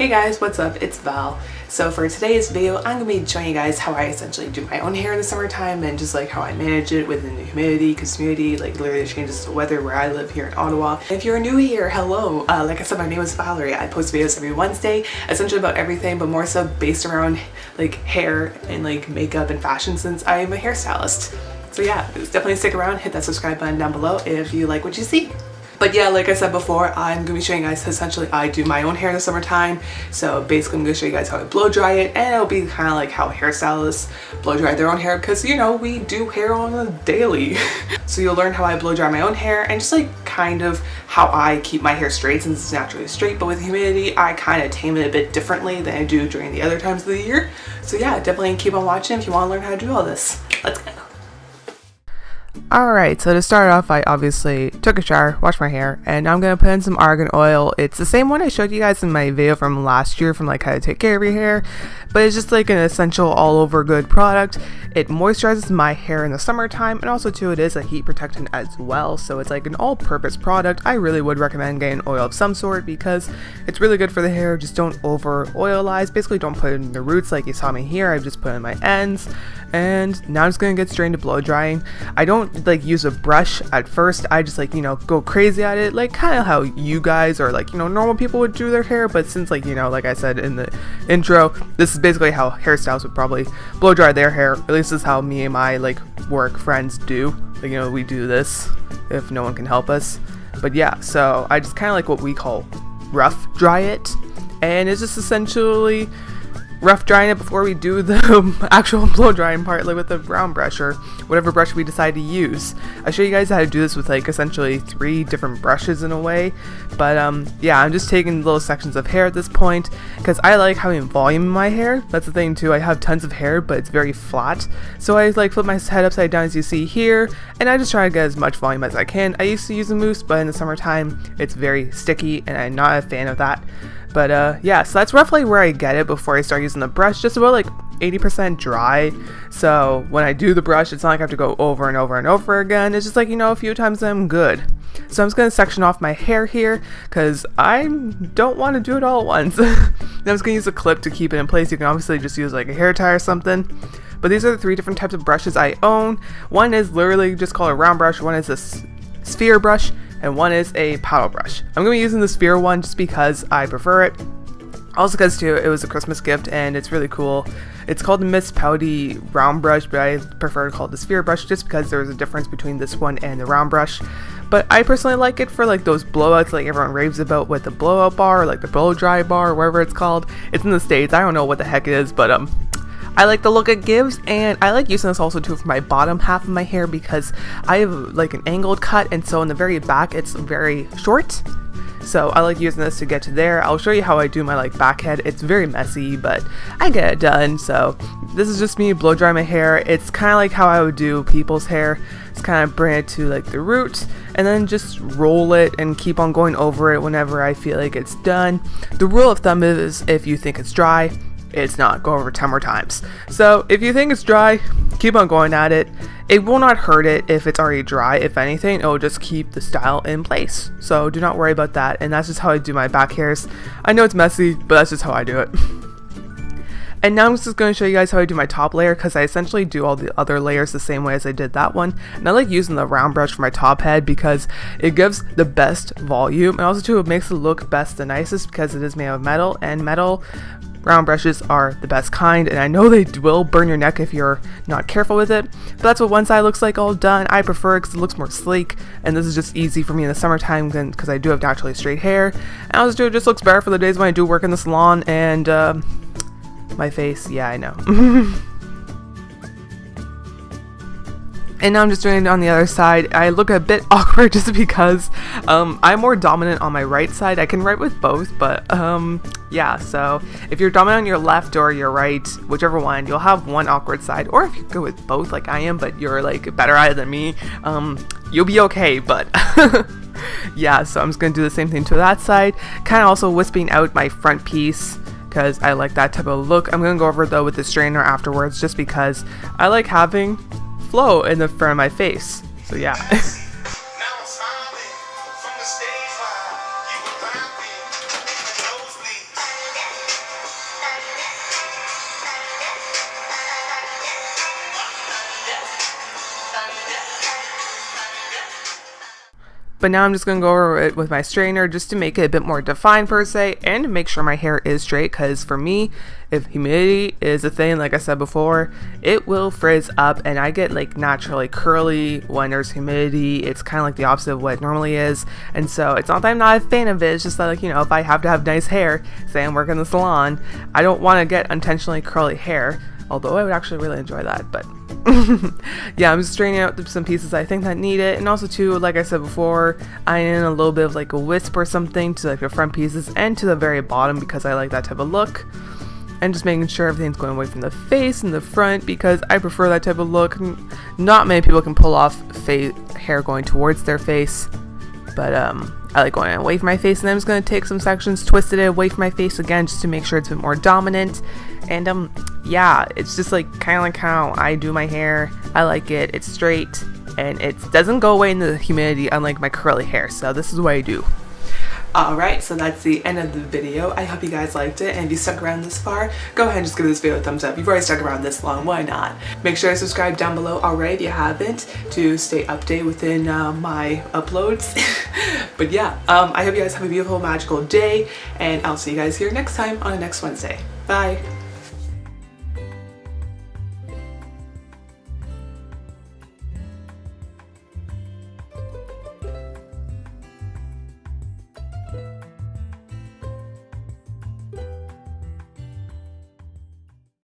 Hey guys, what's up? It's Val. So for today's video, I'm going to be showing you guys how I essentially do my own hair in the summertime and just like how I manage it within the humidity, because humidity like literally changes the weather where I live here in Ottawa. If you're new here, hello. Like I said, my name is Valerie. I post videos every Wednesday, essentially about everything, but more so based around like hair and like makeup and fashion, since I am a hairstylist. So yeah, definitely stick around, hit that subscribe button down below if you like what you see. But yeah, like I said before, I'm going to be showing you guys essentially I do my own hair in the summertime. So basically I'm going to show you guys how I blow dry it, and it'll be kind of like how hairstylists blow dry their own hair, because you know, we do hair on a daily. So you'll learn how I blow dry my own hair and just like kind of how I keep my hair straight, since it's naturally straight, but with humidity I kind of tame it a bit differently than I do during the other times of the year. So yeah, definitely keep on watching if you want to learn how to do all this. Let's go. Alright, so to start off, I obviously took a shower, washed my hair, and now I'm going to put in some argan oil. It's the same one I showed you guys in my video from last year from like how to take care of your hair, but it's just like an essential all over good product. It moisturizes my hair in the summertime, and also too it is a heat protectant as well, so it's like an all-purpose product. I really would recommend getting oil of some sort because it's really good for the hair. Just don't over oilize, basically don't put it in the roots like you saw me here. I've just put it in my ends, and now I'm just going to get straight into blow drying. I don't like use a brush at first. I just like, you know, go crazy at it, like kind of how you guys or like, you know, normal people would do their hair. But since like, you know, like I said in the intro, this is basically how hairstylists would probably blow dry their hair. At least this is how me and my like work friends do. Like, you know, we do this if no one can help us. But yeah, so I just kind of like what we call rough dry it, and it's just essentially rough drying it before we do the actual blow drying part, like with a brown brush or whatever brush we decide to use. I'll show you guys how to do this with like essentially 3 different brushes in a way, but yeah, I'm just taking little sections of hair at this point because I like having volume in my hair. That's the thing too, I have tons of hair but it's very flat, so I like flip my head upside down as you see here, and I just try to get as much volume as I can. I used to use a mousse, but in the summertime it's very sticky and I'm not a fan of that. But yeah, so that's roughly where I get it before I start using the brush, just about like 80% dry. So when I do the brush, it's not like I have to go over and over and over again. It's just like, you know, a few times I'm good. So I'm just going to section off my hair here because I don't want to do it all at once. Then I'm just going to use a clip to keep it in place. You can obviously just use like a hair tie or something. But these are the 3 different types of brushes I own. One is literally just called a round brush, one is a sphere brush, and one is a paddle brush. I'm going to be using the sphere one just because I prefer it. Also because too, it was a Christmas gift and it's really cool. It's called the Miss Pouty round brush, but I prefer to call it the sphere brush just because there's a difference between this one and the round brush. But I personally like it for like those blowouts like everyone raves about with the blowout bar or like the blow dry bar or whatever it's called. It's in the States, I don't know what the heck it is, but I like the look it gives, and I like using this also too for my bottom half of my hair because I have like an angled cut, and so in the very back it's very short. So I like using this to get to there. I'll show you how I do my like back head. It's very messy, but I get it done. So this is just me blow dry my hair. It's kind of like how I would do people's hair. Just kind of bring it to like the root and then just roll it and keep on going over it whenever I feel like it's done. The rule of thumb is if you think it's dry, it's not. Go over 10 more times. So if you think it's dry, keep on going at it. It will not hurt it if it's already dry. If anything, it will just keep the style in place. So do not worry about that. And that's just how I do my back hairs. I know it's messy, but that's just how I do it. And now I'm just going to show you guys how I do my top layer, because I essentially do all the other layers the same way as I did that one. And I like using the round brush for my top head because it gives the best volume, and also too it makes it look best the nicest because it is made of metal, and metal round brushes are the best kind, and I know they will burn your neck if you're not careful with it, but that's what one side looks like all done. I prefer it because it looks more sleek, and this is just easy for me in the summertime because I do have naturally straight hair, and also too, it just looks better for the days when I do work in the salon. And my face, yeah, I know. And now I'm just doing it on the other side. I look a bit awkward just because I'm more dominant on my right side. I can write with both, but yeah, so if you're dominant on your left or your right, whichever one, you'll have one awkward side. Or if you go with both like I am, but you're like better at it than me, you'll be okay. But yeah, so I'm just gonna do the same thing to that side, kind of also wisping out my front piece because I like that type of look. I'm gonna go over it though with the straightener afterwards just because I like having flow in the front of my face. So yeah. But now I'm just going to go over it with my straightener just to make it a bit more defined per se, and to make sure my hair is straight, because for me, if humidity is a thing, like I said before, it will frizz up and I get like naturally curly when there's humidity. It's kind of like the opposite of what it normally is. And so it's not that I'm not a fan of it, it's just that, like, you know, if I have to have nice hair, say I'm working in the salon, I don't want to get intentionally curly hair, although I would actually really enjoy that. But yeah, I'm just straightening out some pieces I think that need it, and also too, like I said before, I in a little bit of like a wisp or something to like the front pieces and to the very bottom, because I like that type of look. And just making sure everything's going away from the face and the front, because I prefer that type of look. Not many people can pull off hair going towards their face, but I like going away from my face, and I'm just going to take some sections, twisted it away from my face again just to make sure it's a bit more dominant. And yeah, it's just like kind of like how I do my hair. I like it, it's straight, and it doesn't go away in the humidity unlike my curly hair, so this is what I do. Alright, so that's the end of the video. I hope you guys liked it, and if you stuck around this far, go ahead and just give this video a thumbs up. You've already stuck around this long, why not? Make sure to subscribe down below already if you haven't, to stay updated within my uploads. But yeah, I hope you guys have a beautiful, magical day, and I'll see you guys here next time on the next Wednesday. Bye!